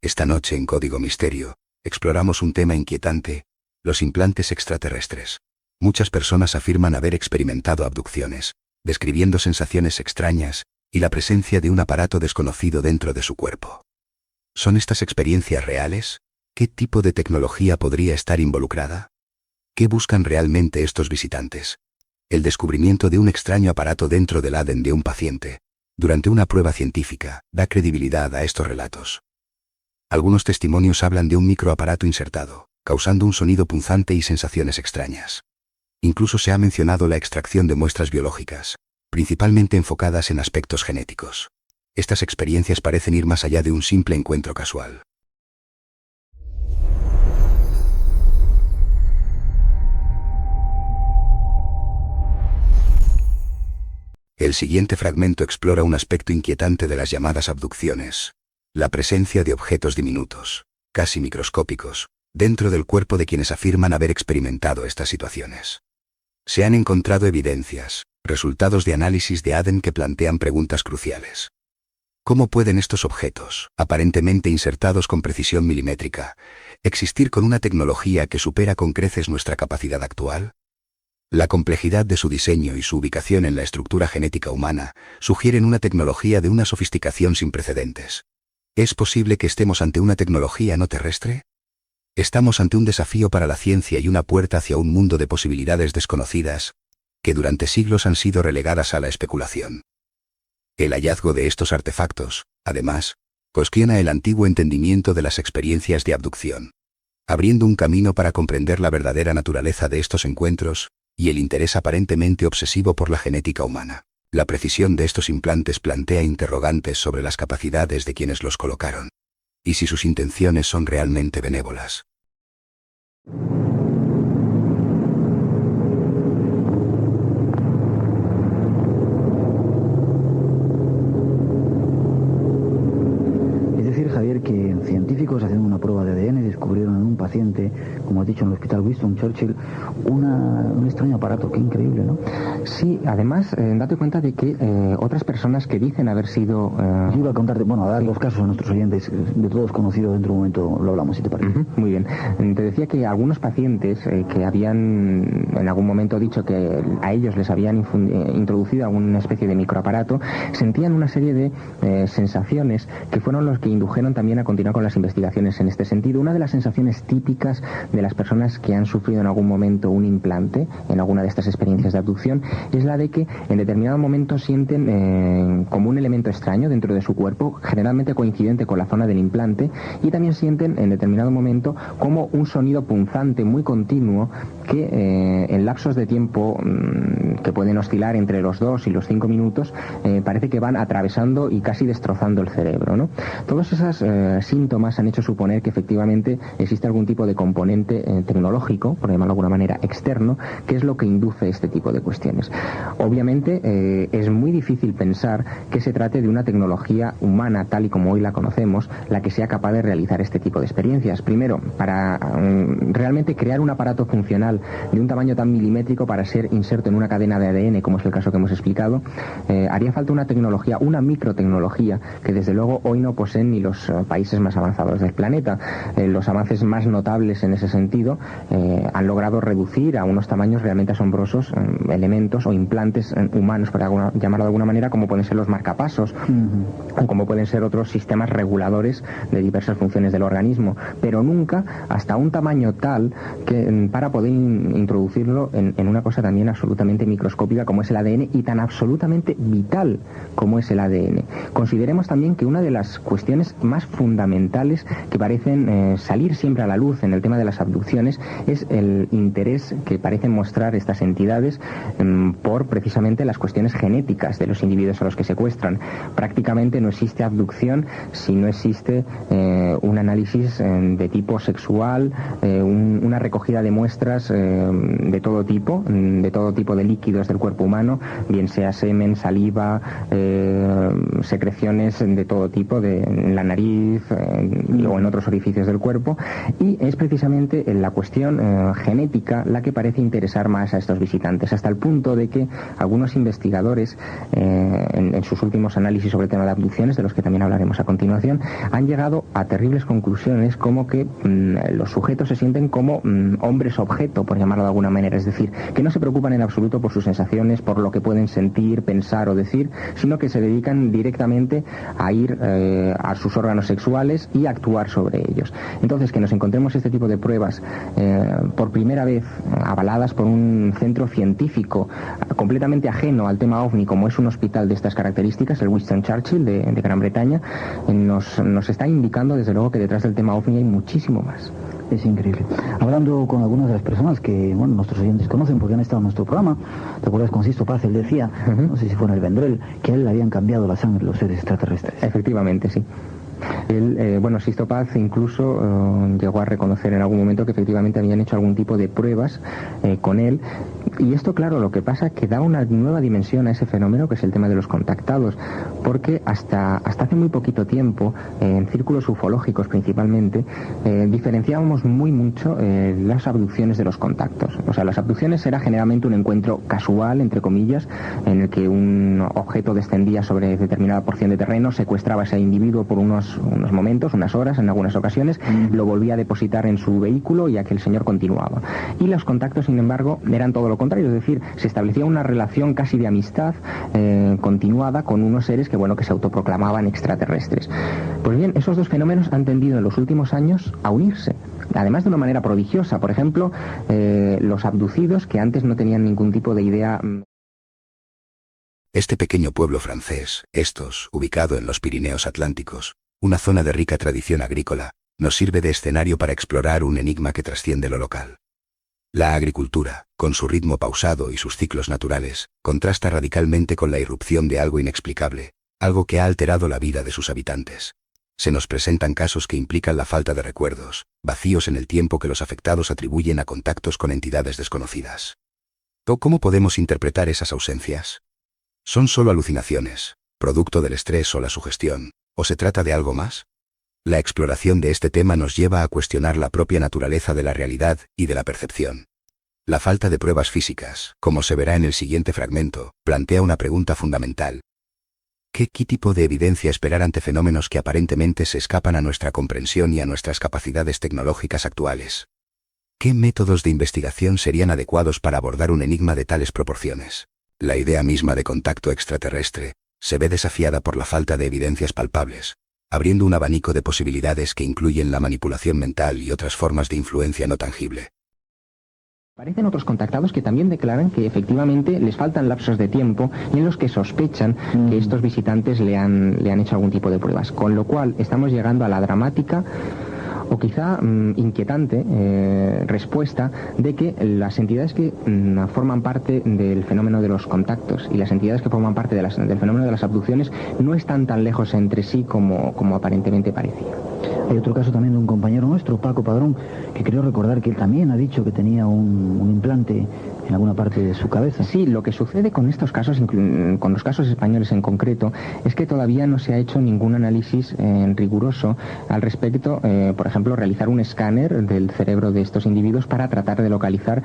Esta noche en Código Misterio, exploramos un tema inquietante: los implantes extraterrestres. Muchas personas afirman haber experimentado abducciones, describiendo sensaciones extrañas y la presencia de un aparato desconocido dentro de su cuerpo. ¿Son estas experiencias reales? ¿Qué tipo de tecnología podría estar involucrada? ¿Qué buscan realmente estos visitantes? El descubrimiento de un extraño aparato dentro del ADN de un paciente, durante una prueba científica, da credibilidad a estos relatos. Algunos testimonios hablan de un microaparato insertado, causando un sonido punzante y sensaciones extrañas. Incluso se ha mencionado la extracción de muestras biológicas, principalmente enfocadas en aspectos genéticos. Estas experiencias parecen ir más allá de un simple encuentro casual. El siguiente fragmento explora un aspecto inquietante de las llamadas abducciones: la presencia de objetos diminutos, casi microscópicos, dentro del cuerpo de quienes afirman haber experimentado estas situaciones. Se han encontrado evidencias, resultados de análisis de ADN que plantean preguntas cruciales. ¿Cómo pueden estos objetos, aparentemente insertados con precisión milimétrica, existir con una tecnología que supera con creces nuestra capacidad actual? La complejidad de su diseño y su ubicación en la estructura genética humana sugieren una tecnología de una sofisticación sin precedentes. ¿Es posible que estemos ante una tecnología no terrestre? Estamos ante un desafío para la ciencia y una puerta hacia un mundo de posibilidades desconocidas, que durante siglos han sido relegadas a la especulación. El hallazgo de estos artefactos, además, cuestiona el antiguo entendimiento de las experiencias de abducción, abriendo un camino para comprender la verdadera naturaleza de estos encuentros y el interés aparentemente obsesivo por la genética humana. La precisión de estos implantes plantea interrogantes sobre las capacidades de quienes los colocaron, y si sus intenciones son realmente benévolas. Javier, que científicos haciendo una prueba de ADN descubrieron en un paciente, como has dicho, en el hospital Winston Churchill, un extraño aparato. Qué increíble, ¿no? Sí, además, date cuenta de que otras personas que dicen haber sido... Yo iba a contarte, a dar los casos a nuestros oyentes, de todos conocidos, dentro de un momento lo hablamos, si te parece. Muy bien. Te decía que algunos pacientes que habían en algún momento dicho que a ellos les habían introducido alguna especie de microaparato, sentían una serie de sensaciones que fueron los que indujeron también a continuar con las investigaciones en este sentido. Una de las sensaciones típicas de las personas que han sufrido en algún momento un implante, en alguna de estas experiencias de abducción, es la de que en determinado momento sienten como un elemento extraño dentro de su cuerpo, generalmente coincidente con la zona del implante, y también sienten en determinado momento como un sonido punzante muy continuo que en lapsos de tiempo que pueden oscilar entre los 2 y los 5 minutos parece que van atravesando y casi destrozando el cerebro, ¿no? Todos esos síntomas han hecho suponer que efectivamente existe algún tipo de componente tecnológico, por llamarlo de alguna manera externo, que es lo que induce este tipo de cuestiones. Obviamente es muy difícil pensar que se trate de una tecnología humana tal y como hoy la conocemos, la que sea capaz de realizar este tipo de experiencias. Primero, para realmente crear un aparato funcional de un tamaño tan milimétrico para ser inserto en una cadena de ADN, como es el caso que hemos explicado, haría falta una tecnología, una microtecnología, que desde luego hoy no poseen ni los países más avanzados del planeta. Los avances más notables en ese sentido han logrado reducir a unos tamaños realmente asombrosos elementos o implantes humanos, por llamarlo de alguna manera, como pueden ser los marcapasos, o como pueden ser otros sistemas reguladores de diversas funciones del organismo, pero nunca hasta un tamaño tal que para poder introducirlo en una cosa también absolutamente microscópica como es el ADN, y tan absolutamente vital como es el ADN. Consideremos también que una de las cuestiones más fundamentales que parecen salir siempre a la luz en el tema de las abducciones es el interés que parecen mostrar estas entidades por precisamente las cuestiones genéticas de los individuos a los que secuestran. Prácticamente no existe abducción si no existe un análisis de tipo sexual, una recogida de muestras de todo tipo de líquidos del cuerpo humano, bien sea semen, saliva, secreciones de todo tipo, en la nariz, nariz o en otros orificios del cuerpo, y es precisamente la cuestión genética la que parece interesar más a estos visitantes, hasta el punto de que algunos investigadores en sus últimos análisis sobre el tema de abducciones, de los que también hablaremos a continuación, han llegado a terribles conclusiones, como que los sujetos se sienten como hombres objeto, por llamarlo de alguna manera, es decir, que no se preocupan en absoluto por sus sensaciones, por lo que pueden sentir, pensar o decir, sino que se dedican directamente a ir a sus órganos sexuales y actuar sobre ellos. Entonces, que nos encontremos este tipo de pruebas por primera vez avaladas por un centro científico completamente ajeno al tema OVNI, como es un hospital de estas características, el Winston Churchill de Gran Bretaña, nos está indicando desde luego que detrás del tema OVNI hay muchísimo más. Es increíble. Hablando con algunas de las personas que, bueno, nuestros oyentes conocen porque han estado en nuestro programa, ¿te acuerdas con Sisto Paz? Él decía, no sé si fue en el Vendrell, que a él le habían cambiado la sangre los seres extraterrestres. Efectivamente, sí. Él, Sisto Paz incluso llegó a reconocer en algún momento que efectivamente habían hecho algún tipo de pruebas con él, y esto, claro, lo que pasa es que da una nueva dimensión a ese fenómeno, que es el tema de los contactados, porque hasta hace muy poquito tiempo, en círculos ufológicos principalmente, diferenciábamos muy mucho las abducciones de los contactos. O sea, las abducciones era generalmente un encuentro casual, entre comillas, en el que un objeto descendía sobre determinada porción de terreno, secuestraba a ese individuo por unos momentos, unas horas en algunas ocasiones, lo volvía a depositar en su vehículo y aquel señor continuaba. Y los contactos, sin embargo, eran todo lo contrario, es decir, se establecía una relación casi de amistad continuada con unos seres que se autoproclamaban extraterrestres. Pues bien, esos dos fenómenos han tendido en los últimos años a unirse, además de una manera prodigiosa. Por ejemplo, los abducidos, que antes no tenían ningún tipo de idea. Este pequeño pueblo francés, ubicado en los Pirineos Atlánticos, una zona de rica tradición agrícola, nos sirve de escenario para explorar un enigma que trasciende lo local. La agricultura, con su ritmo pausado y sus ciclos naturales, contrasta radicalmente con la irrupción de algo inexplicable, algo que ha alterado la vida de sus habitantes. Se nos presentan casos que implican la falta de recuerdos, vacíos en el tiempo que los afectados atribuyen a contactos con entidades desconocidas. ¿Cómo podemos interpretar esas ausencias? ¿Son solo alucinaciones, producto del estrés o la sugestión, o se trata de algo más? La exploración de este tema nos lleva a cuestionar la propia naturaleza de la realidad y de la percepción. La falta de pruebas físicas, como se verá en el siguiente fragmento, plantea una pregunta fundamental. ¿Qué tipo de evidencia esperar ante fenómenos que aparentemente se escapan a nuestra comprensión y a nuestras capacidades tecnológicas actuales? ¿Qué métodos de investigación serían adecuados para abordar un enigma de tales proporciones? La idea misma de contacto extraterrestre se ve desafiada por la falta de evidencias palpables, abriendo un abanico de posibilidades que incluyen la manipulación mental y otras formas de influencia no tangible. Aparecen otros contactados que también declaran que efectivamente les faltan lapsos de tiempo y en los que sospechan que estos visitantes le han hecho algún tipo de pruebas, con lo cual estamos llegando a la dramática o quizá inquietante respuesta de que las entidades que forman parte del fenómeno de los contactos y las entidades que forman parte del fenómeno de las abducciones no están tan lejos entre sí como aparentemente parecía. Hay otro caso también de un compañero nuestro, Paco Padrón, que creo recordar que él también ha dicho que tenía un implante en alguna parte de su cabeza. Sí, lo que sucede con estos casos, con los casos españoles en concreto, es que todavía no se ha hecho ningún análisis riguroso al respecto. Por ejemplo, realizar un escáner del cerebro de estos individuos para tratar de localizar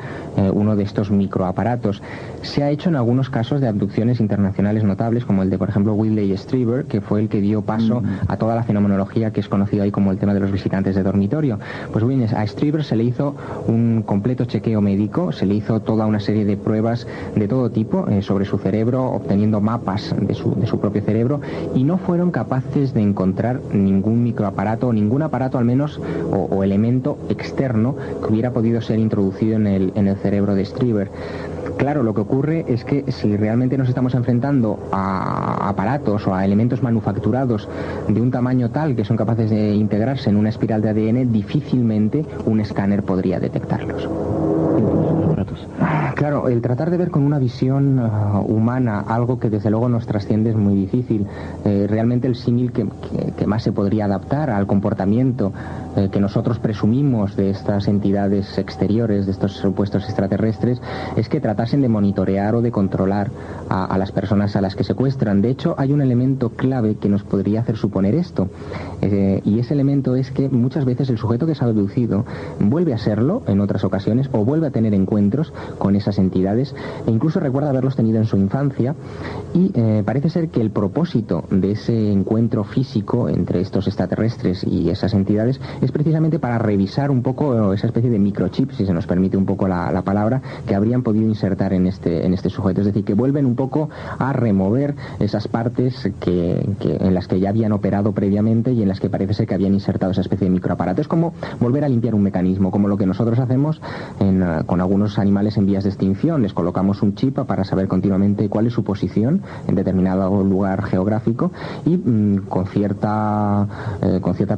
uno de estos microaparatos. Se ha hecho en algunos casos de abducciones internacionales notables, como el de, por ejemplo, Whitley Strieber, que fue el que dio paso a toda la fenomenología que es conocida hoy como el tema de los visitantes de dormitorio. Pues bien, a Strieber se le hizo un completo chequeo médico, se le hizo toda una serie de pruebas de todo tipo sobre su cerebro, obteniendo mapas de su propio cerebro, y no fueron capaces de encontrar ningún microaparato, o ningún aparato al menos, o elemento externo que hubiera podido ser introducido en el cerebro de Strieber. Claro, lo que ocurre es que si realmente nos estamos enfrentando a aparatos o a elementos manufacturados de un tamaño tal que son capaces de integrarse en una espiral de ADN, difícilmente un escáner podría detectarlos. aparatos. Claro, el tratar de ver con una visión humana algo que desde luego nos trasciende es muy difícil. Realmente el símil que más se podría adaptar al comportamiento que nosotros presumimos de estas entidades exteriores, de estos supuestos extraterrestres, es que tratasen de monitorear o de controlar a las personas a las que secuestran. De hecho, hay un elemento clave que nos podría hacer suponer esto, y ese elemento es que muchas veces el sujeto que es abducido vuelve a serlo en otras ocasiones o vuelve a tener encuentros con esas entidades e incluso recuerda haberlos tenido en su infancia, y parece ser que el propósito de ese encuentro físico entre estos extraterrestres y esas entidades es precisamente para revisar un poco esa especie de microchip, si se nos permite un poco la palabra, que habrían podido insertar en este sujeto. Es decir, que vuelven un poco a remover esas partes en las que ya habían operado previamente y en las que parece ser que habían insertado esa especie de microaparato. Es como volver a limpiar un mecanismo, como lo que nosotros hacemos con algunos animales en vías de extinción. Les colocamos un chip para saber continuamente cuál es su posición en determinado lugar geográfico y con cierta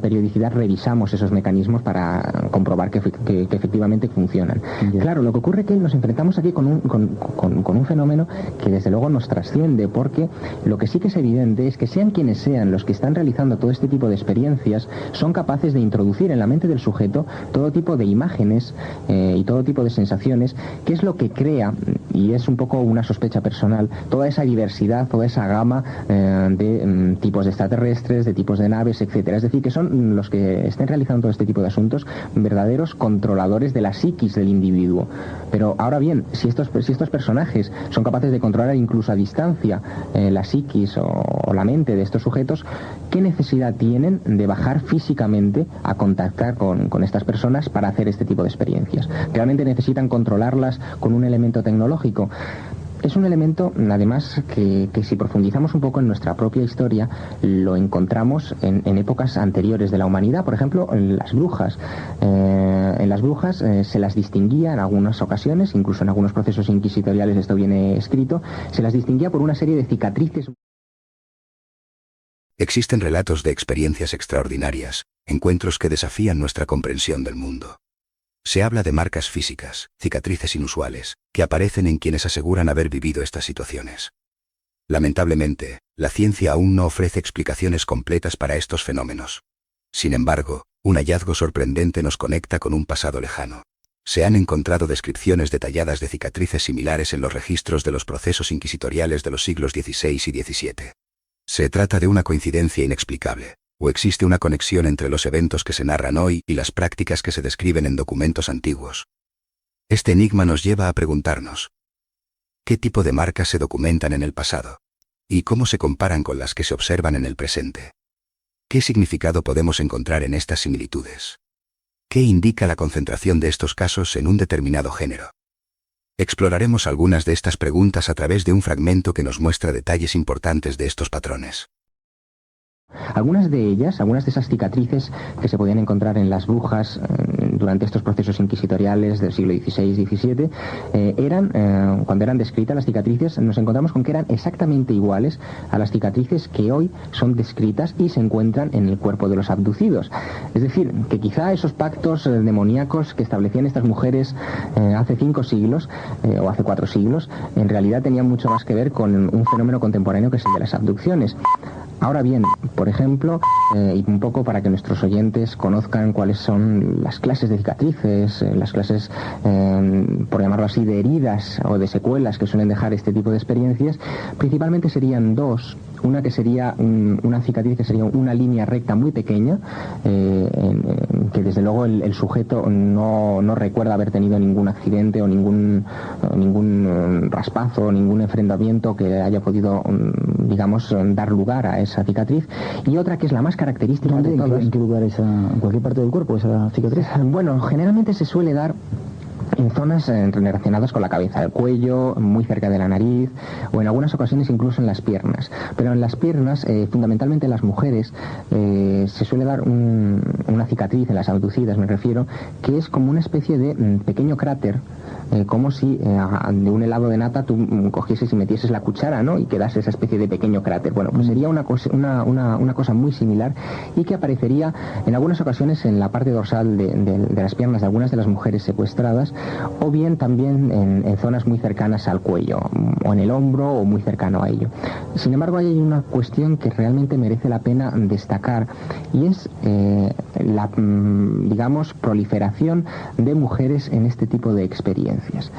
periodicidad revisamos esos mecanismos para comprobar que efectivamente funcionan. Claro, lo que ocurre es que nos enfrentamos aquí con un fenómeno que desde luego nos trasciende, porque lo que sí que es evidente es que sean quienes sean los que están realizando todo este tipo de experiencias, son capaces de introducir en la mente del sujeto todo tipo de imágenes y todo tipo de sensaciones, que es lo que crea, y es un poco una sospecha personal, toda esa diversidad, toda esa gama de tipos de extraterrestres, de tipos de naves, etcétera. Es decir, que son los que estén realizando todo este tipo de asuntos verdaderos controladores de la psiquis del individuo. Pero ahora bien, si estos personajes son capaces de controlar incluso a distancia la psiquis o la mente de estos sujetos, ¿qué necesidad tienen de bajar físicamente a contactar con estas personas para hacer este tipo de experiencias? ¿Realmente necesitan controlarlas con un elemento tecnológico? Es un elemento, además, que si profundizamos un poco en nuestra propia historia, lo encontramos en épocas anteriores de la humanidad. Por ejemplo, en las brujas. En las brujas se las distinguía en algunas ocasiones, incluso en algunos procesos inquisitoriales esto viene escrito, se las distinguía por una serie de cicatrices. Existen relatos de experiencias extraordinarias, encuentros que desafían nuestra comprensión del mundo. Se habla de marcas físicas, cicatrices inusuales, que aparecen en quienes aseguran haber vivido estas situaciones. Lamentablemente, la ciencia aún no ofrece explicaciones completas para estos fenómenos. Sin embargo, un hallazgo sorprendente nos conecta con un pasado lejano. Se han encontrado descripciones detalladas de cicatrices similares en los registros de los procesos inquisitoriales de los siglos XVI y XVII. ¿Se trata de una coincidencia inexplicable, o existe una conexión entre los eventos que se narran hoy y las prácticas que se describen en documentos antiguos? Este enigma nos lleva a preguntarnos: ¿qué tipo de marcas se documentan en el pasado? ¿Y cómo se comparan con las que se observan en el presente? ¿Qué significado podemos encontrar en estas similitudes? ¿Qué indica la concentración de estos casos en un determinado género? Exploraremos algunas de estas preguntas a través de un fragmento que nos muestra detalles importantes de estos patrones. Algunas de esas cicatrices que se podían encontrar en las brujas durante estos procesos inquisitoriales del siglo XVI y XVII, cuando eran descritas las cicatrices, nos encontramos con que eran exactamente iguales a las cicatrices que hoy son descritas y se encuentran en el cuerpo de los abducidos. Es decir, que quizá esos pactos demoníacos que establecían estas mujeres hace 5 siglos o hace 4 siglos, en realidad tenían mucho más que ver con un fenómeno contemporáneo que es el de las abducciones. Ahora bien, por ejemplo, y un poco para que nuestros oyentes conozcan cuáles son las clases de cicatrices, las clases, por llamarlo así, de heridas o de secuelas que suelen dejar este tipo de experiencias, principalmente serían 2. Una que sería una cicatriz que sería una línea recta muy pequeña, que desde luego el sujeto no recuerda haber tenido ningún accidente o ningún raspazo, ningún enfrentamiento que haya podido, digamos, dar lugar a esa cicatriz. Y otra que es la más característica de todas. ¿En qué lugar en cualquier parte del cuerpo esa cicatriz? Bueno, generalmente se suele dar en zonas relacionadas con la cabeza, el cuello, muy cerca de la nariz, o en algunas ocasiones incluso en las piernas. Pero en las piernas, fundamentalmente en las mujeres, se suele dar una cicatriz, en las abducidas me refiero, que es como una especie de pequeño cráter, como si de un helado de nata tú cogieses y metieses la cuchara, ¿no?, y quedase esa especie de pequeño cráter. Bueno, pues sería una cosa muy similar, y que aparecería en algunas ocasiones en la parte dorsal de las piernas de algunas de las mujeres secuestradas, o bien también en zonas muy cercanas al cuello, o en el hombro o muy cercano a ello. Sin embargo, hay una cuestión que realmente merece la pena destacar, y es la, digamos, proliferación de mujeres en este tipo de experiencias.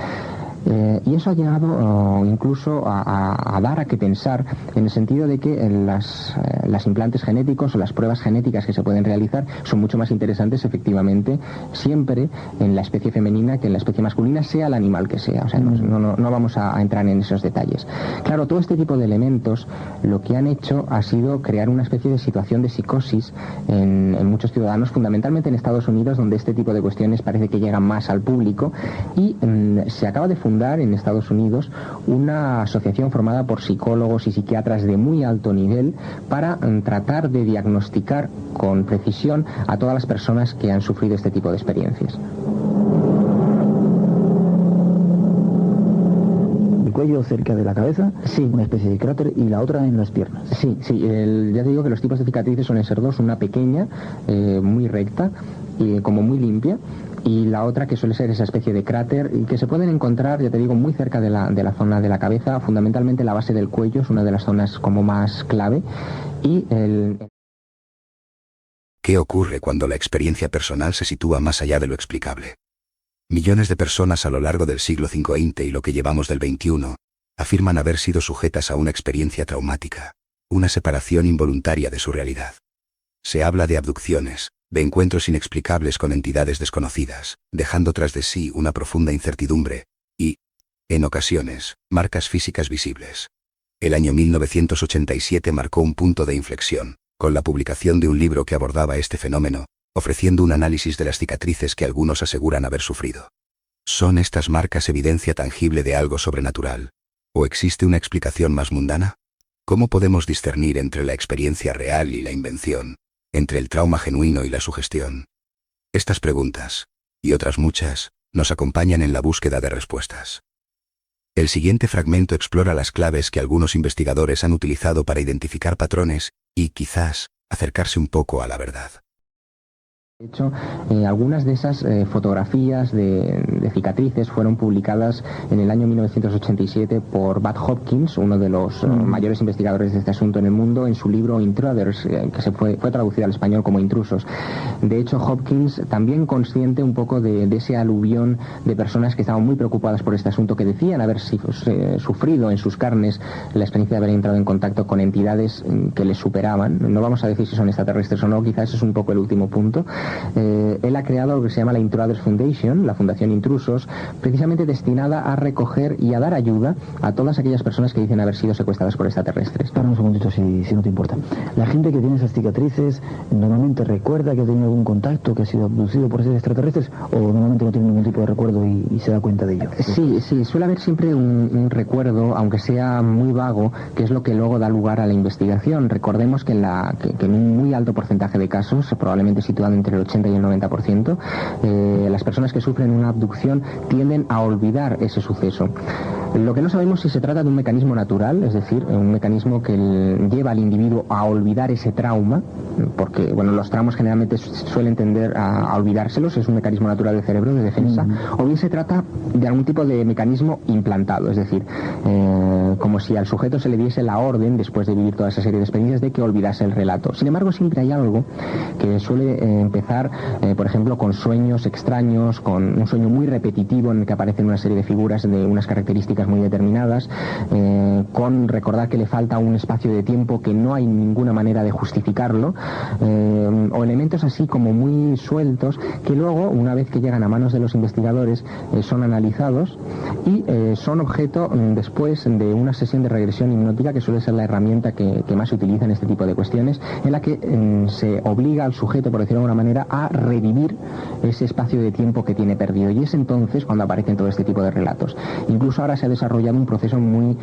Y eso ha llegado incluso a dar a que pensar, en el sentido de que las implantes genéticos o las pruebas genéticas que se pueden realizar son mucho más interesantes, efectivamente, siempre en la especie femenina que en la especie masculina, sea el animal que sea. O sea, no vamos a entrar en esos detalles. Claro, todo este tipo de elementos lo que han hecho ha sido crear una especie de situación de psicosis en muchos ciudadanos, fundamentalmente en Estados Unidos, donde este tipo de cuestiones parece que llegan más al público, y se acaba de fundar en Estados Unidos una asociación formada por psicólogos y psiquiatras de muy alto nivel para tratar de diagnosticar con precisión a todas las personas que han sufrido este tipo de experiencias. El cuello cerca de la cabeza, sí, una especie de cráter, y la otra en las piernas. Sí, ya te digo que los tipos de cicatrices suelen ser dos, una pequeña, muy recta y como muy limpia, y la otra que suele ser esa especie de cráter, y que se pueden encontrar, ya te digo, muy cerca de la zona de la cabeza, fundamentalmente la base del cuello es una de las zonas como más clave. Y ¿Qué ocurre cuando la experiencia personal se sitúa más allá de lo explicable? Millones de personas a lo largo del siglo XX y lo que llevamos del XXI afirman haber sido sujetas a una experiencia traumática, una separación involuntaria de su realidad. Se habla de abducciones, de encuentros inexplicables con entidades desconocidas, dejando tras de sí una profunda incertidumbre y, en ocasiones, marcas físicas visibles. El año 1987 marcó un punto de inflexión, con la publicación de un libro que abordaba este fenómeno, ofreciendo un análisis de las cicatrices que algunos aseguran haber sufrido. ¿Son estas marcas evidencia tangible de algo sobrenatural? ¿O existe una explicación más mundana? ¿Cómo podemos discernir entre la experiencia real y la invención, entre el trauma genuino y la sugestión? Estas preguntas, y otras muchas, nos acompañan en la búsqueda de respuestas. El siguiente fragmento explora las claves que algunos investigadores han utilizado para identificar patrones y, quizás, acercarse un poco a la verdad. De hecho, algunas de esas fotografías de cicatrices fueron publicadas en el año 1987 por Bud Hopkins, uno de los mayores investigadores de este asunto en el mundo, en su libro Intruders, que fue traducido al español como Intrusos. De hecho, Hopkins, también consciente un poco de ese aluvión de personas que estaban muy preocupadas por este asunto, que decían haber sufrido en sus carnes la experiencia de haber entrado en contacto con entidades que les superaban. No vamos a decir si son extraterrestres o no, quizás ese es un poco el último punto. Él ha creado lo que se llama la Intruders Foundation, la Fundación Intrusos, precisamente destinada a recoger y a dar ayuda a todas aquellas personas que dicen haber sido secuestradas por extraterrestres. Para un segundito, si no te importa. La gente que tiene esas cicatrices normalmente recuerda que ha tenido algún contacto, que ha sido abducido por esos extraterrestres, o normalmente no tiene ningún tipo de recuerdo y se da cuenta de ello. Sí, suele haber siempre un recuerdo, aunque sea muy vago, que es lo que luego da lugar a la investigación. Recordemos que en un muy alto porcentaje de casos, probablemente situado entre el 80 y el 90%, las personas que sufren una abducción tienden a olvidar ese suceso. Lo que no sabemos si se trata de un mecanismo natural, es decir, un mecanismo que lleva al individuo a olvidar ese trauma, porque los traumas generalmente suelen tender a olvidárselos, es un mecanismo natural del cerebro de defensa, o bien se trata de algún tipo de mecanismo implantado, es decir, como si al sujeto se le diese la orden, después de vivir toda esa serie de experiencias, de que olvidase el relato. Sin embargo, siempre hay algo que suele empezar, por ejemplo, con sueños extraños, con un sueño muy repetitivo en el que aparecen una serie de figuras de unas características muy determinadas, con recordar que le falta un espacio de tiempo que no hay ninguna manera de justificarlo, o elementos así como muy sueltos que luego, una vez que llegan a manos de los investigadores, son analizados y son objeto después de una sesión de regresión hipnótica, que suele ser la herramienta que más se utiliza en este tipo de cuestiones, en la que se obliga al sujeto, por decirlo de alguna manera, a revivir ese espacio de tiempo que tiene perdido, y es entonces cuando aparecen todo este tipo de relatos. Incluso ahora se ha desarrollado un proceso muy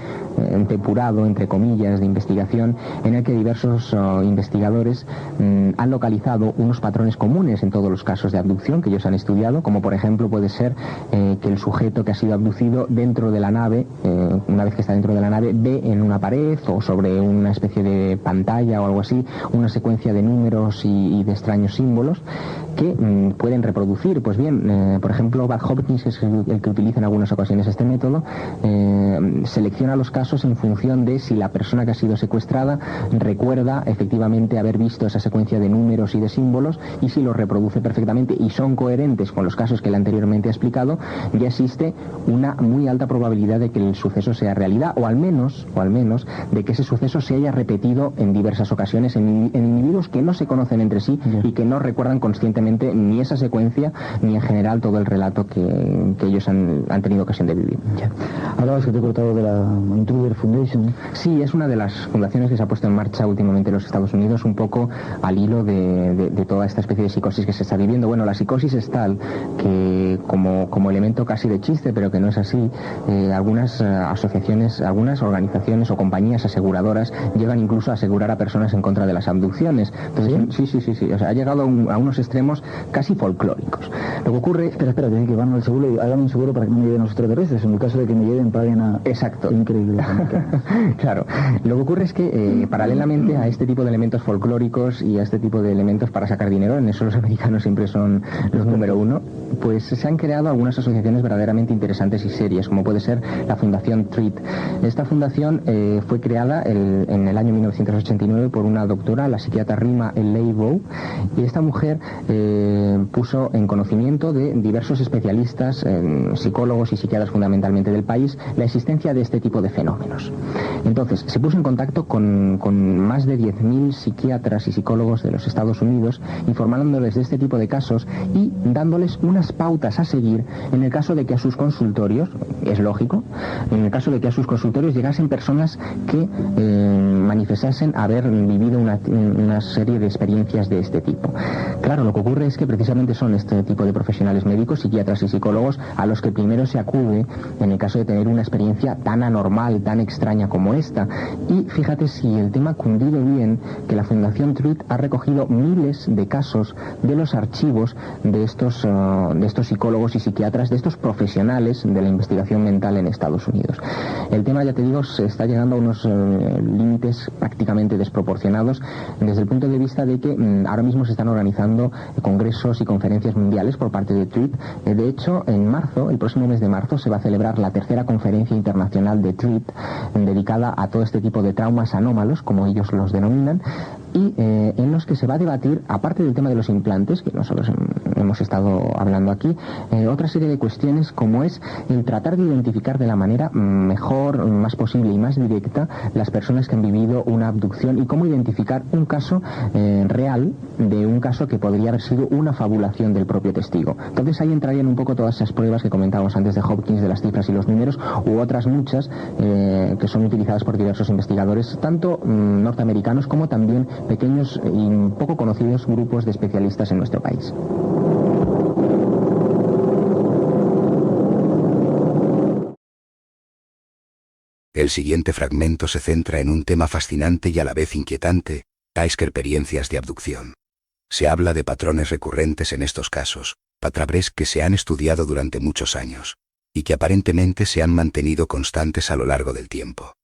depurado, entre comillas, de investigación, en el que diversos investigadores han localizado unos patrones comunes en todos los casos de abducción que ellos han estudiado, como por ejemplo puede ser que el sujeto que ha sido abducido dentro de la nave, una vez que está dentro de la nave, ve en una pared o sobre una especie de pantalla o algo así, una secuencia de números y de extraños símbolos, que pueden reproducir. Pues bien, por ejemplo, Bad Hopkins, que es el que utiliza en algunas ocasiones este método, selecciona los casos en función de si la persona que ha sido secuestrada recuerda efectivamente haber visto esa secuencia de números y de símbolos, y si los reproduce perfectamente y son coherentes con los casos que él anteriormente ha explicado, ya existe una muy alta probabilidad de que el suceso sea realidad, o al menos de que ese suceso se haya repetido en diversas ocasiones en individuos que no se conocen entre sí y que no recuerdan conscientemente ni esa secuencia ni en general todo el relato que ellos han tenido ocasión de vivir. Hablabas que te he cortado de la Intruder Foundation. Sí, es una de las fundaciones que se ha puesto en marcha últimamente en los Estados Unidos, un poco al hilo de toda esta especie de psicosis que se está viviendo. Bueno, la psicosis es tal que como elemento casi de chiste, pero que no es así, algunas asociaciones, algunas organizaciones o compañías aseguradoras llegan incluso a asegurar a personas en contra de las abducciones. Entonces, sí. O sea, ha llegado a unos extremos casi folclóricos. Lo que ocurre... Espera, tienen que van al seguro y hagan un seguro para que no me lleven los extraterrestres. En el caso de que me lleven, paguen a... Exacto. Increíble. Claro. Lo que ocurre es que, paralelamente a este tipo de elementos folclóricos y a este tipo de elementos para sacar dinero, en eso los americanos siempre son los número uno, pues se han creado algunas asociaciones verdaderamente interesantes y serias, como puede ser la Fundación TREAT. Esta fundación fue creada en el año 1989 por una doctora, la psiquiatra Rima Leibov, y esta mujer puso en conocimiento de diversos especialistas, psicólogos y psiquiatras fundamentalmente del país, la existencia de este tipo de fenómenos. Entonces, se puso en contacto con más de 10.000 psiquiatras y psicólogos de los Estados Unidos, informándoles de este tipo de casos y dándoles unas pautas a seguir en el caso de que a sus consultorios, es lógico, en el caso de que a sus consultorios llegasen personas que manifestasen haber vivido una serie de experiencias de este tipo. Claro, lo que ocurre es que precisamente son este tipo de profesionales médicos, psiquiatras y psicólogos a los que primero se acude en el caso de tener una experiencia tan anormal, tan extraña como esta. Y fíjate si el tema ha cundido bien, que la Fundación TREAT ha recogido miles de casos de los archivos de estos psicólogos y psiquiatras, de estos profesionales de la investigación mental en Estados Unidos. El tema, ya te digo, se está llegando a unos límites prácticamente desproporcionados desde el punto de vista de que ahora mismo se están organizando congresos y conferencias mundiales por parte de TREAT. De hecho, en marzo, el próximo mes de marzo, se va a celebrar la tercera conferencia internacional de TREAT dedicada a todo este tipo de traumas anómalos, como ellos los denominan, y en los que se va a debatir, aparte del tema de los implantes, que nosotros hemos estado hablando aquí, otra serie de cuestiones como es el tratar de identificar de la manera mejor, más posible y más directa las personas que han vivido una abducción y cómo identificar un caso real de un caso que podría haber sido una fabulación del propio testigo. Entonces ahí entrarían un poco todas esas pruebas que comentábamos antes de Hopkins, de las cifras y los números, u otras muchas que son utilizadas por diversos investigadores, tanto norteamericanos como también pequeños y poco conocidos grupos de especialistas en nuestro país. El siguiente fragmento se centra en un tema fascinante y a la vez inquietante, las experiencias de abducción. Se habla de patrones recurrentes en estos casos, patrones que se han estudiado durante muchos años, y que aparentemente se han mantenido constantes a lo largo del tiempo.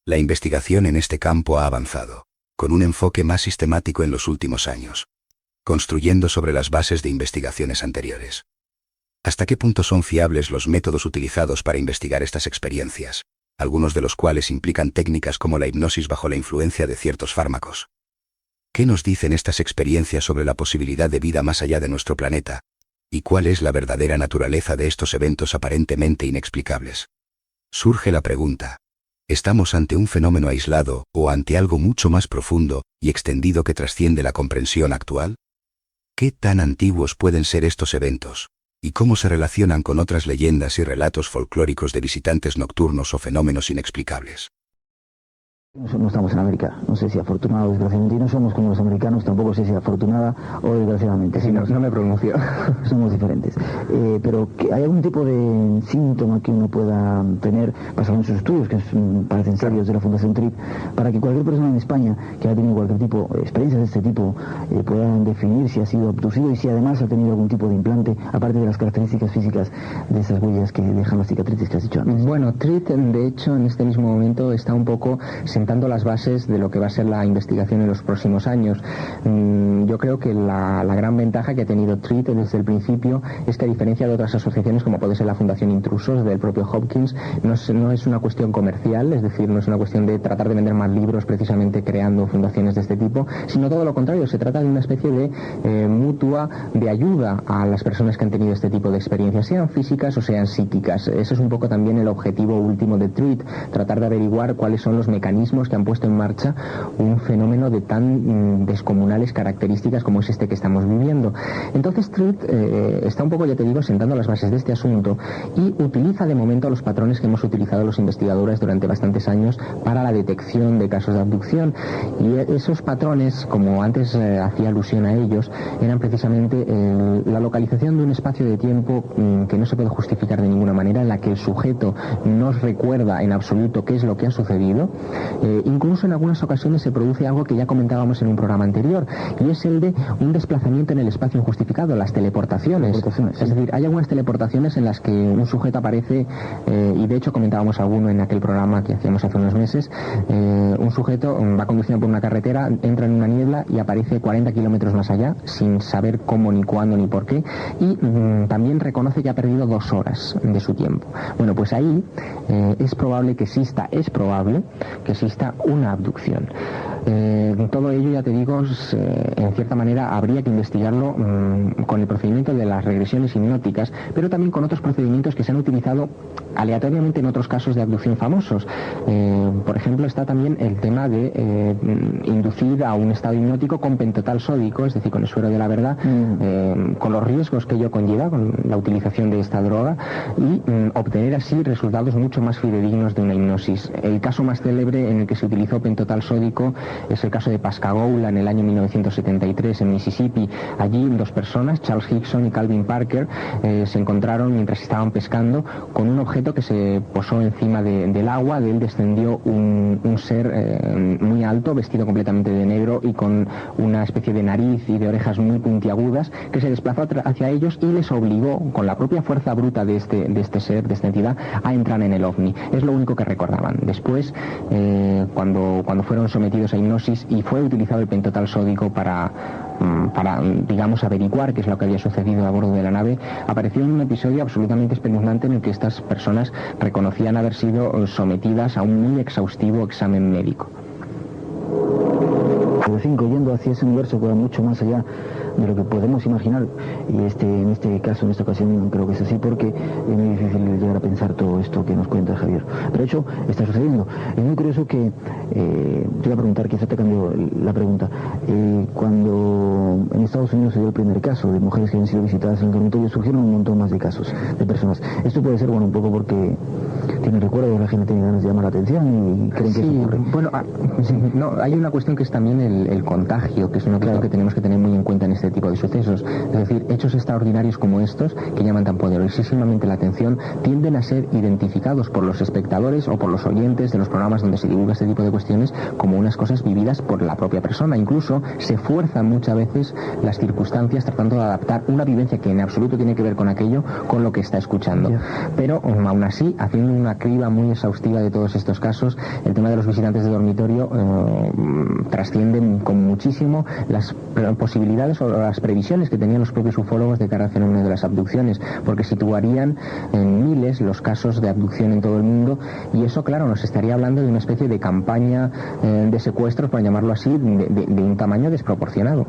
La investigación en este campo ha avanzado, con un enfoque más sistemático en los últimos años, construyendo sobre las bases de investigaciones anteriores. ¿Hasta qué punto son fiables los métodos utilizados para investigar estas experiencias, algunos de los cuales implican técnicas como la hipnosis bajo la influencia de ciertos fármacos? ¿Qué nos dicen estas experiencias sobre la posibilidad de vida más allá de nuestro planeta? ¿Y cuál es la verdadera naturaleza de estos eventos aparentemente inexplicables? Surge la pregunta: ¿estamos ante un fenómeno aislado o ante algo mucho más profundo y extendido que trasciende la comprensión actual? ¿Qué tan antiguos pueden ser estos eventos? ¿Y cómo se relacionan con otras leyendas y relatos folclóricos de visitantes nocturnos o fenómenos inexplicables? No estamos en América, no sé si afortunada o desgraciadamente, y no somos como los americanos, tampoco sé si afortunada o desgraciadamente. Sí, no me pronuncio. Somos diferentes. Pero ¿hay algún tipo de síntoma que uno pueda tener, basado en sus estudios, que parecen serios, de la Fundación TREAT, para que cualquier persona en España que haya tenido cualquier tipo de experiencias de este tipo pueda definir si ha sido abducido y si además ha tenido algún tipo de implante, aparte de las características físicas de esas huellas que dejan las cicatrices que has dicho antes? Bueno, TREAT, de hecho, en este mismo momento está un poco sentando las bases de lo que va a ser la investigación en los próximos años. Yo creo que la gran ventaja que ha tenido TREAT desde el principio es que, a diferencia de otras asociaciones como puede ser la Fundación Intrusos del propio Hopkins, no es una cuestión comercial, es decir, no es una cuestión de tratar de vender más libros precisamente creando fundaciones de este tipo, sino todo lo contrario, se trata de una especie de mutua de ayuda a las personas que han tenido este tipo de experiencias, sean físicas o sean psíquicas. Ese es un poco también el objetivo último de TREAT, tratar de averiguar cuáles son los mecanismos que han puesto en marcha un fenómeno de tan descomunales características como es este que estamos viviendo. Entonces TREAT está un poco, ya te digo, sentando las bases de este asunto y utiliza de momento los patrones que hemos utilizado los investigadores durante bastantes años para la detección de casos de abducción, y esos patrones, como antes hacía alusión a ellos, eran precisamente la localización de un espacio de tiempo que no se puede justificar de ninguna manera, en la que el sujeto no recuerda en absoluto qué es lo que ha sucedido. Incluso en algunas ocasiones se produce algo que ya comentábamos en un programa anterior, y es el de un desplazamiento en el espacio injustificado, las teleportaciones. Es decir, hay algunas teleportaciones en las que un sujeto aparece, y de hecho comentábamos alguno en aquel programa que hacíamos hace unos meses. Un sujeto va conduciendo por una carretera, entra en una niebla y aparece 40 kilómetros más allá, sin saber cómo, ni cuándo, ni por qué, y también reconoce que ha perdido 2 horas de su tiempo. Bueno, pues ahí es probable que exista una abducción. Todo ello, ya te digo, en cierta manera habría que investigarlo con el procedimiento de las regresiones hipnóticas, pero también con otros procedimientos que se han utilizado aleatoriamente en otros casos de abducción famosos. Por ejemplo, está también el tema de inducir a un estado hipnótico con pentotal sódico, es decir, con el suero de la verdad, con los riesgos que ello conlleva, con la utilización de esta droga, y obtener así resultados mucho más fidedignos de una hipnosis. El caso más célebre en el que se utilizó pentotal sódico es el caso de Pascagoula en el año 1973 en Mississippi. Allí 2 personas, Charles Hickson y Calvin Parker, se encontraron mientras estaban pescando con un objeto que se posó encima del agua. De él descendió un ser muy alto, vestido completamente de negro y con una especie de nariz y de orejas muy puntiagudas, que se desplazó hacia ellos y les obligó, con la propia fuerza bruta de este ser, de esta entidad, a entrar en el ovni. Es lo único que recordaban. Después, cuando fueron sometidos a hipnosis y fue utilizado el pentotal sódico para, digamos, averiguar qué es lo que había sucedido a bordo de la nave, apareció un episodio absolutamente espeluznante en el que estas personas reconocían haber sido sometidas a un muy exhaustivo examen médico. El 5, yendo hacia ese universo que va mucho más allá de lo que podemos imaginar, y en este caso, en esta ocasión, creo que es así, porque es muy difícil llegar a pensar todo esto que nos cuenta Javier. Pero de hecho, está sucediendo. Es muy curioso que, te iba a preguntar, quizá te cambió la pregunta, cuando en Estados Unidos se dio el primer caso de mujeres que habían sido visitadas en el dormitorio, surgieron un montón más de casos de personas. Esto puede ser, bueno, un poco porque tienen recuerdos, la gente tiene ganas de llamar la atención y creen que eso ocurre. Bueno, no, hay una cuestión que es también el contagio, que es una cuestión que tenemos que tener muy en cuenta en este tipo de sucesos. Es decir, hechos extraordinarios como estos, que llaman tan poderosísimamente la atención, tienden a ser identificados por los espectadores o por los oyentes de los programas donde se divulga este tipo de cuestiones como unas cosas vividas por la propia persona. Incluso se fuerzan muchas veces las circunstancias tratando de adaptar una vivencia que en absoluto tiene que ver con aquello, con lo que está escuchando. Pero aún así, haciendo una criba muy exhaustiva de todos estos casos, el tema de los visitantes de dormitorio trasciende con muchísimo las posibilidades o las previsiones que tenían los propios ufólogos de cara al fenómeno de las abducciones, porque situarían en miles los casos de abducción en todo el mundo, y eso, claro, nos estaría hablando de una especie de campaña de secuestros, por llamarlo así, de un tamaño desproporcionado.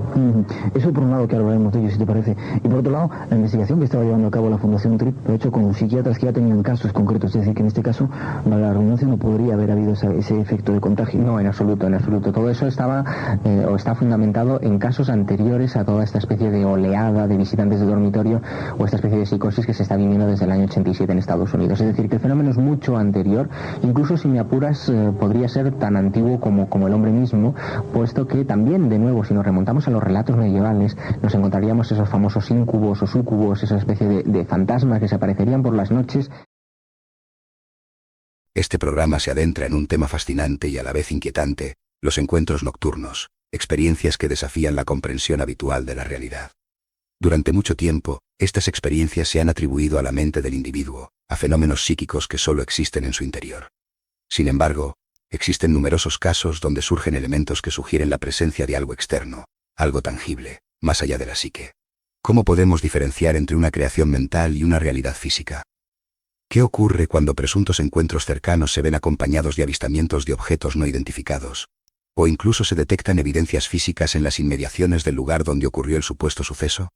Eso por un lado, que ahora hablaremos de ello, si te parece. Y por otro lado, la investigación que estaba llevando a cabo la Fundación TREAT, lo ha hecho con psiquiatras que ya tenían casos concretos, es decir, que en este caso, la redundancia, no podría haber habido ese efecto de contagio. No, en absoluto, en absoluto. Todo eso estaba o está fundamentado en casos anteriores a toda esta especie de oleada de visitantes de dormitorio o esta especie de psicosis que se está viviendo desde el año 87 en Estados Unidos. Es decir, que el fenómeno es mucho anterior, incluso si me apuras podría ser tan antiguo como el hombre mismo, puesto que también, de nuevo, si nos remontamos a los relatos medievales, nos encontraríamos esos famosos íncubos o súcubos, esa especie de fantasmas que se aparecerían por las noches. Este programa se adentra en un tema fascinante y a la vez inquietante: los encuentros nocturnos, experiencias que desafían la comprensión habitual de la realidad. Durante mucho tiempo, estas experiencias se han atribuido a la mente del individuo, a fenómenos psíquicos que solo existen en su interior. Sin embargo, Existen numerosos casos donde surgen elementos que sugieren la presencia de algo externo, algo tangible, más allá de la psique. ¿Cómo podemos diferenciar entre una creación mental y una realidad física? ¿Qué ocurre cuando presuntos encuentros cercanos se ven acompañados de avistamientos de objetos no identificados? ¿O incluso se detectan evidencias físicas en las inmediaciones del lugar donde ocurrió el supuesto suceso?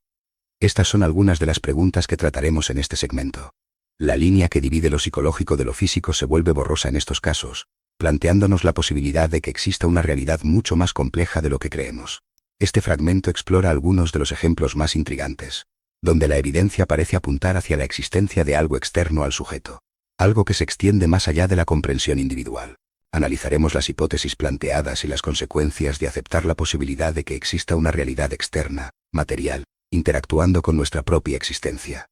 Estas son algunas de las preguntas que trataremos en este segmento. La línea que divide lo psicológico de lo físico se vuelve borrosa en estos casos, planteándonos la posibilidad de que exista una realidad mucho más compleja de lo que creemos. Este fragmento explora algunos de los ejemplos más intrigantes, donde la evidencia parece apuntar hacia la existencia de algo externo al sujeto, algo que se extiende más allá de la comprensión individual. Analizaremos las hipótesis planteadas y las consecuencias de aceptar la posibilidad de que exista una realidad externa, material, interactuando con nuestra propia existencia.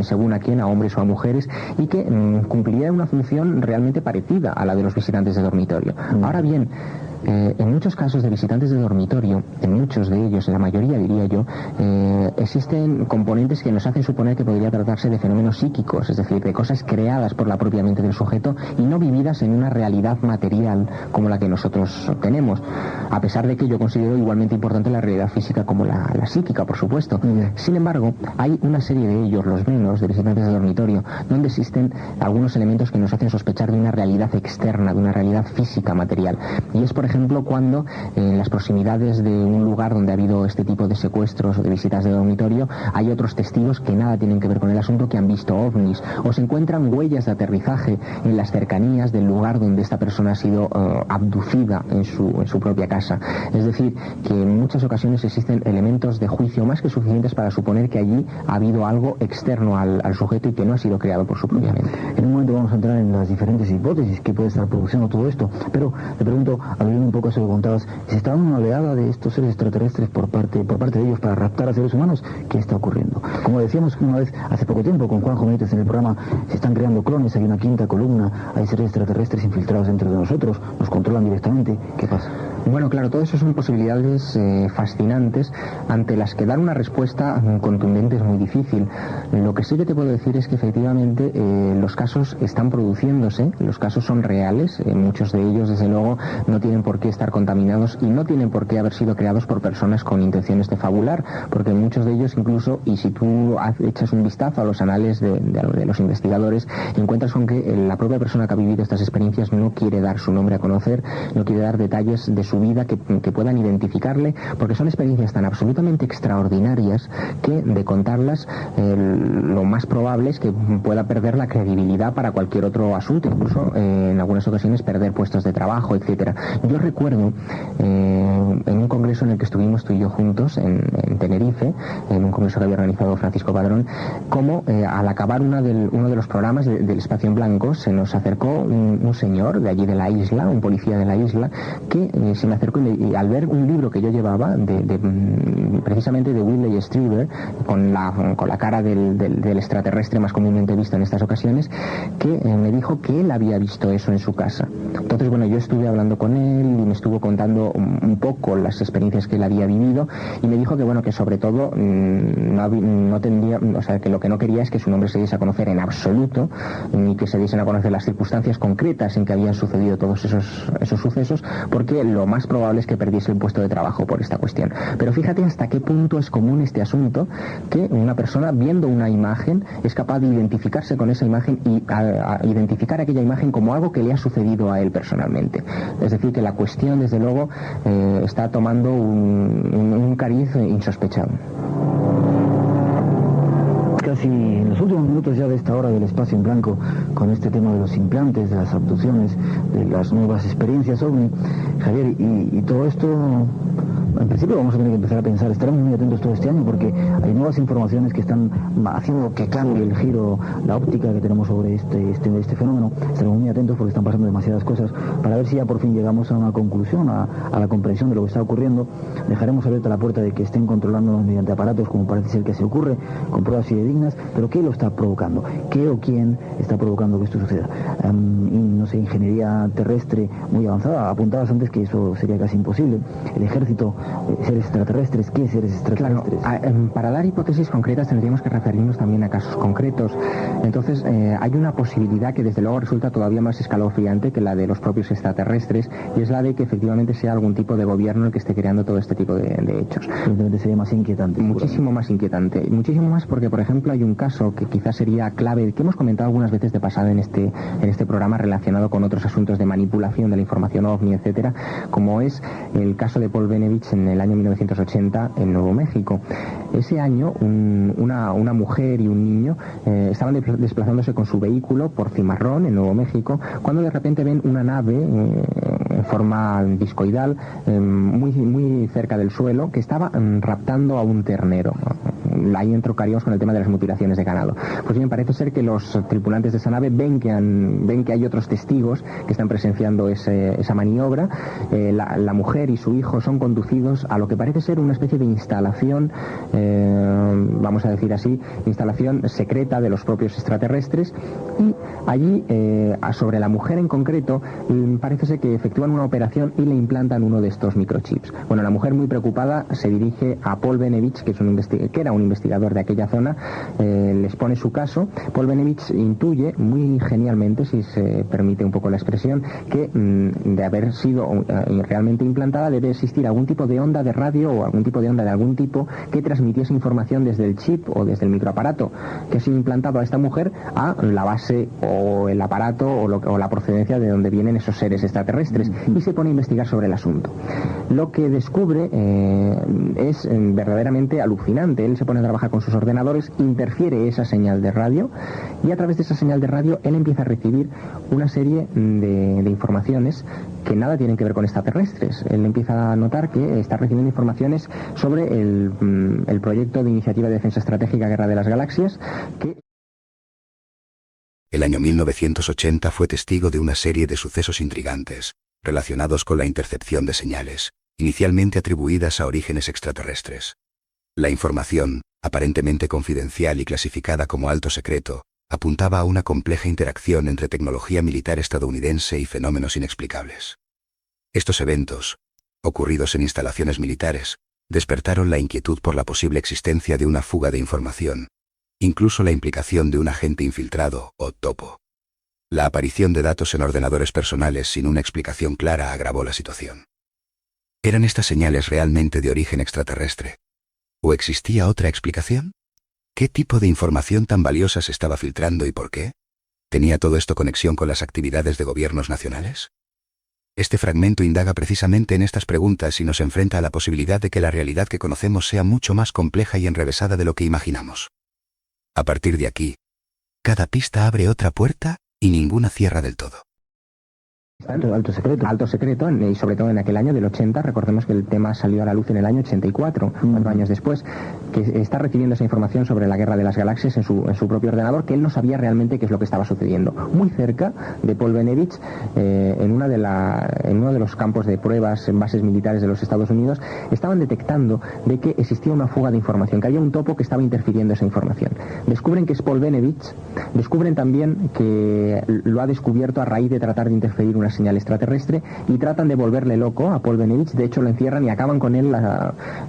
Según a quién, a hombres o a mujeres, y que cumpliría una función realmente parecida a la de los visitantes de dormitorio. Ahora bien, en muchos casos de visitantes de dormitorio, en muchos de ellos, en la mayoría diría yo, existen componentes que nos hacen suponer que podría tratarse de fenómenos psíquicos, es decir, de cosas creadas por la propia mente del sujeto y no vividas en una realidad material como la que nosotros tenemos, a pesar de que yo considero igualmente importante la realidad física como la psíquica, por supuesto. Sin embargo, hay una serie de ellos, los menos, de visitantes de dormitorio, donde existen algunos elementos que nos hacen sospechar de una realidad externa, de una realidad física material. Y es, por ejemplo, cuando en las proximidades de un lugar donde ha habido este tipo de secuestros o de visitas de dormitorio hay otros testigos que nada tienen que ver con el asunto, que han visto ovnis, o se encuentran huellas de aterrizaje en las cercanías del lugar donde esta persona ha sido abducida en su propia casa. Es decir, que en muchas ocasiones existen elementos de juicio más que suficientes para suponer que allí ha habido algo externo al sujeto y que no ha sido creado por su propia mente. En un momento vamos a entrar en las diferentes hipótesis que puede estar produciendo todo esto, pero te pregunto, abriendo un poco a eso que contabas, si está una oleada de estos seres extraterrestres por parte de ellos para raptar a seres humanos, ¿qué está ocurriendo? Como decíamos una vez hace poco tiempo con Juanjo Benítez en el programa, se están creando clones, hay una quinta columna, hay seres extraterrestres infiltrados dentro de nosotros, nos controlan directamente, ¿qué pasa? Bueno, claro, todo eso son posibilidades fascinantes ante las que dar una respuesta contundente es muy difícil. Lo que sí que te puedo decir es que efectivamente los casos están produciéndose, los casos son reales, muchos de ellos desde luego no tienen por qué estar contaminados y no tienen por qué haber sido creados por personas con intenciones de fabular, porque muchos de ellos incluso, y si tú echas un vistazo a los anales de los investigadores, encuentras con que la propia persona que ha vivido estas experiencias no quiere dar su nombre a conocer, no quiere dar detalles de su vida que puedan identificarle, porque son experiencias tan absolutamente extraordinarias que de contarlas lo más probable es que pueda perder la credibilidad para cualquier otro asunto, incluso en algunas ocasiones perder puestos de trabajo, etcétera. Yo recuerdo en un congreso en el que estuvimos tú y yo juntos en Tenerife, en un congreso que había organizado Francisco Padrón, cómo al acabar uno de los programas del Espacio en Blanco se nos acercó un señor de allí de la isla, un policía de la isla, que se me acercó y al ver un libro que yo llevaba precisamente de Whitley Strieber, con la cara del extraterrestre más comúnmente visto en estas ocasiones, que me dijo que él había visto eso en su casa. Entonces, bueno, yo estuve hablando con él y me estuvo contando un poco las experiencias que él había vivido y me dijo que, bueno, que sobre todo no tendría, o sea, que lo que no quería es que su nombre se diese a conocer en absoluto, ni que se diesen a conocer las circunstancias concretas en que habían sucedido todos esos sucesos, porque lo más probable es que perdiese el puesto de trabajo por esta cuestión. Pero fíjate hasta qué punto es común este asunto, que una persona viendo una imagen es capaz de identificarse con esa imagen y a identificar aquella imagen como algo que le ha sucedido a él personalmente. Es decir, que la cuestión, desde luego, está tomando un cariz insospechado. Casi en los últimos minutos ya de esta hora del Espacio en Blanco, con este tema de los implantes, de las abducciones, de las nuevas experiencias OVNI, Javier, y todo esto, en principio vamos a tener que empezar a pensar, estaremos muy atentos todo este año porque hay nuevas informaciones que están haciendo que cambie el giro, la óptica que tenemos sobre este fenómeno. Estaremos muy atentos porque están pasando demasiadas cosas para ver si ya por fin llegamos a una conclusión, a la comprensión de lo que está ocurriendo. Dejaremos abierta la puerta de que estén controlándonos mediante aparatos, como parece ser que se ocurre, con pruebas fidedignas, pero ¿qué lo está provocando? ¿Qué o quién está provocando que esto suceda? No sé, ingeniería terrestre muy avanzada. Apuntabas antes que eso sería casi imposible. El ejército seres extraterrestres, ¿qué seres extraterrestres? Claro, para dar hipótesis concretas tendríamos que referirnos también a casos concretos. Entonces, hay una posibilidad que desde luego resulta todavía más escalofriante que la de los propios extraterrestres, y es la de que efectivamente sea algún tipo de gobierno el que esté creando todo este tipo de hechos. Evidentemente sería más inquietante. Muchísimo más inquietante. Muchísimo más porque, por ejemplo, hay un caso que quizás sería clave, que hemos comentado algunas veces de pasada en este programa relacionado con otros asuntos de manipulación de la información OVNI, etcétera, como es el caso de Paul Venevich en el año 1980 en Nuevo México. Ese año una mujer y un niño estaban desplazándose con su vehículo por Cimarrón, en Nuevo México, cuando de repente ven una nave en forma discoidal muy cerca del suelo que estaba raptando a un ternero. Ahí entrocaríamos con el tema de las mutilaciones de ganado. Pues bien, parece ser que los tripulantes de esa nave ven que hay otros testigos que están presenciando esa maniobra. La mujer y su hijo son conducidos a lo que parece ser una especie de instalación, vamos a decir así, instalación secreta de los propios extraterrestres, y allí, sobre la mujer en concreto, parece ser que efectúan una operación y le implantan uno de estos microchips. Bueno, la mujer, muy preocupada, se dirige a Paul Venevich, que era un investigador de aquella zona, les pone su caso. Paul Venevich intuye muy genialmente, si se permite un poco la expresión, que de haber sido realmente implantada debe existir algún tipo de onda de radio o algún tipo de onda de algún tipo que transmitiese información desde el chip o desde el microaparato que ha sido implantado a esta mujer a la base o el aparato o la procedencia de donde vienen esos seres extraterrestres, y se pone a investigar sobre el asunto. Lo que descubre es verdaderamente alucinante. Él se pone a trabajar con sus ordenadores, interfiere esa señal de radio, y a través de esa señal de radio él empieza a recibir una serie de informaciones que nada tienen que ver con extraterrestres. Él empieza a notar que está recibiendo informaciones sobre el proyecto de Iniciativa de Defensa Estratégica Guerra de las Galaxias, que... El año 1980 fue testigo de una serie de sucesos intrigantes, relacionados con la intercepción de señales, inicialmente atribuidas a orígenes extraterrestres. La información, aparentemente confidencial y clasificada como alto secreto, apuntaba a una compleja interacción entre tecnología militar estadounidense y fenómenos inexplicables. Estos eventos, ocurridos en instalaciones militares, despertaron la inquietud por la posible existencia de una fuga de información, incluso la implicación de un agente infiltrado o topo. La aparición de datos en ordenadores personales sin una explicación clara agravó la situación. ¿Eran estas señales realmente de origen extraterrestre? ¿O existía otra explicación? ¿Qué tipo de información tan valiosa se estaba filtrando y por qué? ¿Tenía todo esto conexión con las actividades de gobiernos nacionales? Este fragmento indaga precisamente en estas preguntas y nos enfrenta a la posibilidad de que la realidad que conocemos sea mucho más compleja y enrevesada de lo que imaginamos. A partir de aquí, cada pista abre otra puerta y ninguna cierra del todo. Alto secreto, y sobre todo en aquel año del 80, recordemos que el tema salió a la luz en el año 84, 4 años después, que está recibiendo esa información sobre la Guerra de las Galaxias en su propio ordenador, que él no sabía realmente qué es lo que estaba sucediendo. Muy cerca de Paul Venevich, en uno de los campos de pruebas en bases militares de los Estados Unidos, estaban detectando de que existía una fuga de información, que había un topo que estaba interfiriendo esa información. Descubren que es Paul Venevich, descubren también que lo ha descubierto a raíz de tratar de interferir una señal extraterrestre, y tratan de volverle loco a Paul Venevich. De hecho, lo encierran y acaban con él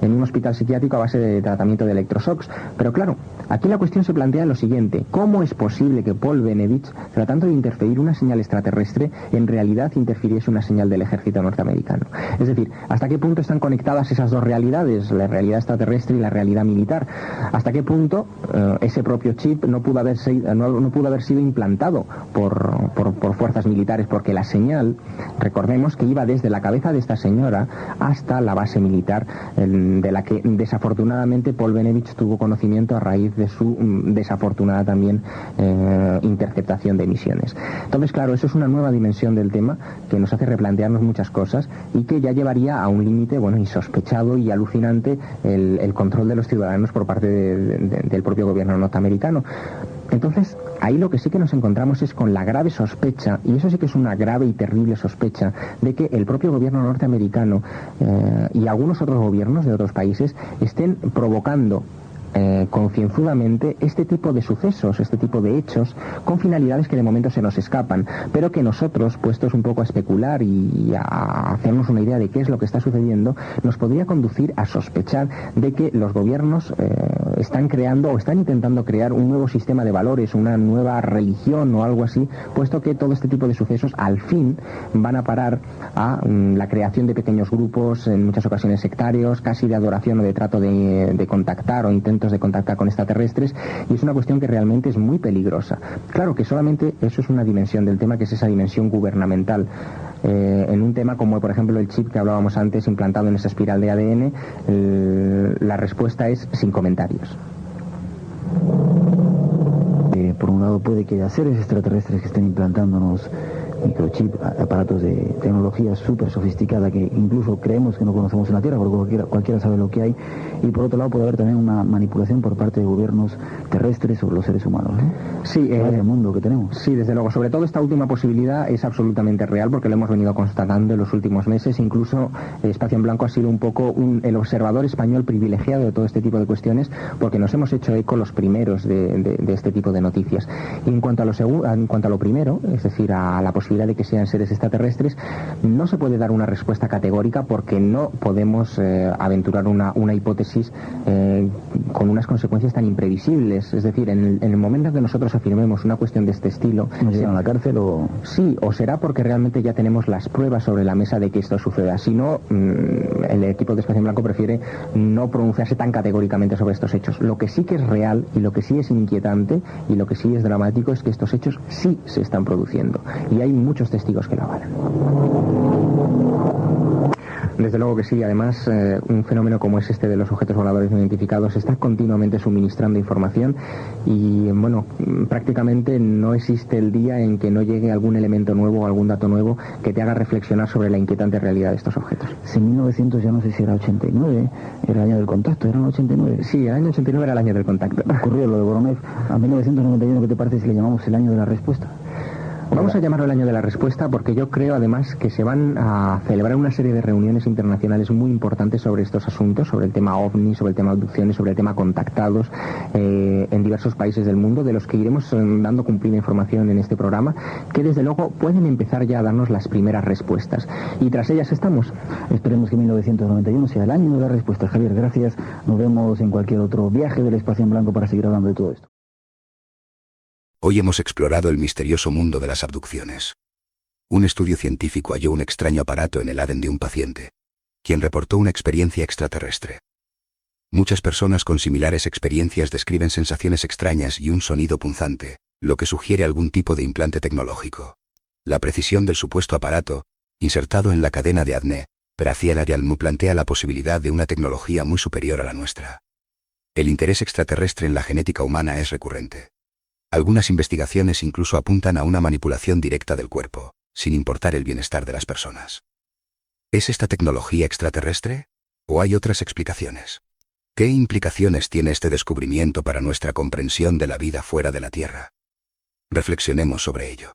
en un hospital psiquiátrico a base de tratamiento de electroshocks. Pero claro, aquí la cuestión se plantea lo siguiente: ¿cómo es posible que Paul Venevich, tratando de interferir una señal extraterrestre, en realidad interfiriese una señal del ejército norteamericano? Es decir, ¿hasta qué punto están conectadas esas dos realidades, la realidad extraterrestre y la realidad militar? ¿Hasta qué punto ese propio chip no pudo haber sido implantado por fuerzas militares? Porque la señal, recordemos que iba desde la cabeza de esta señora hasta la base militar, de la que desafortunadamente Paul Venevich tuvo conocimiento a raíz de su desafortunada también interceptación de emisiones. Entonces, claro, eso es una nueva dimensión del tema que nos hace replantearnos muchas cosas y que ya llevaría a un límite, bueno, insospechado y alucinante el control de los ciudadanos por parte del propio gobierno norteamericano. Entonces, ahí lo que sí que nos encontramos es con la grave sospecha, y eso sí que es una grave y terrible sospecha, de que el propio gobierno norteamericano y algunos otros gobiernos de otros países estén provocando concienzudamente este tipo de sucesos, este tipo de hechos, con finalidades que de momento se nos escapan, pero que nosotros, puestos un poco a especular y a hacernos una idea de qué es lo que está sucediendo, nos podría conducir a sospechar de que los gobiernos están creando o están intentando crear un nuevo sistema de valores, una nueva religión o algo así, puesto que todo este tipo de sucesos al fin van a parar a la creación de pequeños grupos, en muchas ocasiones sectarios, casi de adoración o de trato de contactar o intentos de contactar con extraterrestres, y es una cuestión que realmente es muy peligrosa. Claro que solamente eso es una dimensión del tema, que es esa dimensión gubernamental. En un tema como por ejemplo el chip que hablábamos antes implantado en esa espiral de ADN, la respuesta es sin comentarios. Por un lado puede que haya seres extraterrestres que estén implantándonos microchip, aparatos de tecnología súper sofisticada que incluso creemos que no conocemos en la Tierra, porque cualquiera sabe lo que hay, y por otro lado puede haber también una manipulación por parte de gobiernos terrestres sobre los seres humanos, ¿no? Sí, el mundo que tenemos. Sí, desde luego. Sobre todo esta última posibilidad es absolutamente real, porque lo hemos venido constatando en los últimos meses. Incluso Espacio en Blanco ha sido un poco el observador español privilegiado de todo este tipo de cuestiones, porque nos hemos hecho eco los primeros de este tipo de noticias. Y en cuanto a lo primero, es decir, a la posibilidad de que sean seres extraterrestres, no se puede dar una respuesta categórica, porque no podemos aventurar una hipótesis con unas consecuencias tan imprevisibles. Es decir, en el momento en que nosotros afirmemos una cuestión de este estilo, ¿nos llevan a la cárcel o...? Sí, o será porque realmente ya tenemos las pruebas sobre la mesa de que esto suceda. Si no, el equipo de Espacio en Blanco prefiere no pronunciarse tan categóricamente sobre estos hechos. Lo que sí que es real y lo que sí es inquietante y lo que sí es dramático es que estos hechos sí se están produciendo, y hay muchos testigos que lo avalan. Desde luego que sí. Además, un fenómeno como es este de los objetos voladores no identificados está continuamente suministrando información, y bueno, prácticamente no existe el día en que no llegue algún elemento nuevo o algún dato nuevo que te haga reflexionar sobre la inquietante realidad de estos objetos. Si en 1900, ya no sé si era 89, era el año del contacto, ¿era el 89? Sí, el año 89 era el año del contacto. Ocurrió lo de Voronev. A 1991, ¿qué te parece si le llamamos el año de la respuesta? Vamos a llamarlo el año de la respuesta, porque yo creo además que se van a celebrar una serie de reuniones internacionales muy importantes sobre estos asuntos, sobre el tema OVNI, sobre el tema abducciones, sobre el tema contactados en diversos países del mundo, de los que iremos dando cumplida información en este programa, que desde luego pueden empezar ya a darnos las primeras respuestas. Y tras ellas estamos. Esperemos que 1991 sea el año de la respuesta. Javier, gracias. Nos vemos en cualquier otro viaje del Espacio en Blanco para seguir hablando de todo esto. Hoy hemos explorado el misterioso mundo de las abducciones. Un estudio científico halló un extraño aparato en el ADN de un paciente, quien reportó una experiencia extraterrestre. Muchas personas con similares experiencias describen sensaciones extrañas y un sonido punzante, lo que sugiere algún tipo de implante tecnológico. La precisión del supuesto aparato, insertado en la cadena de ADN, Praciel Arialmu, plantea la posibilidad de una tecnología muy superior a la nuestra. El interés extraterrestre en la genética humana es recurrente. Algunas investigaciones incluso apuntan a una manipulación directa del cuerpo, sin importar el bienestar de las personas. ¿Es esta tecnología extraterrestre? ¿O hay otras explicaciones? ¿Qué implicaciones tiene este descubrimiento para nuestra comprensión de la vida fuera de la Tierra? Reflexionemos sobre ello.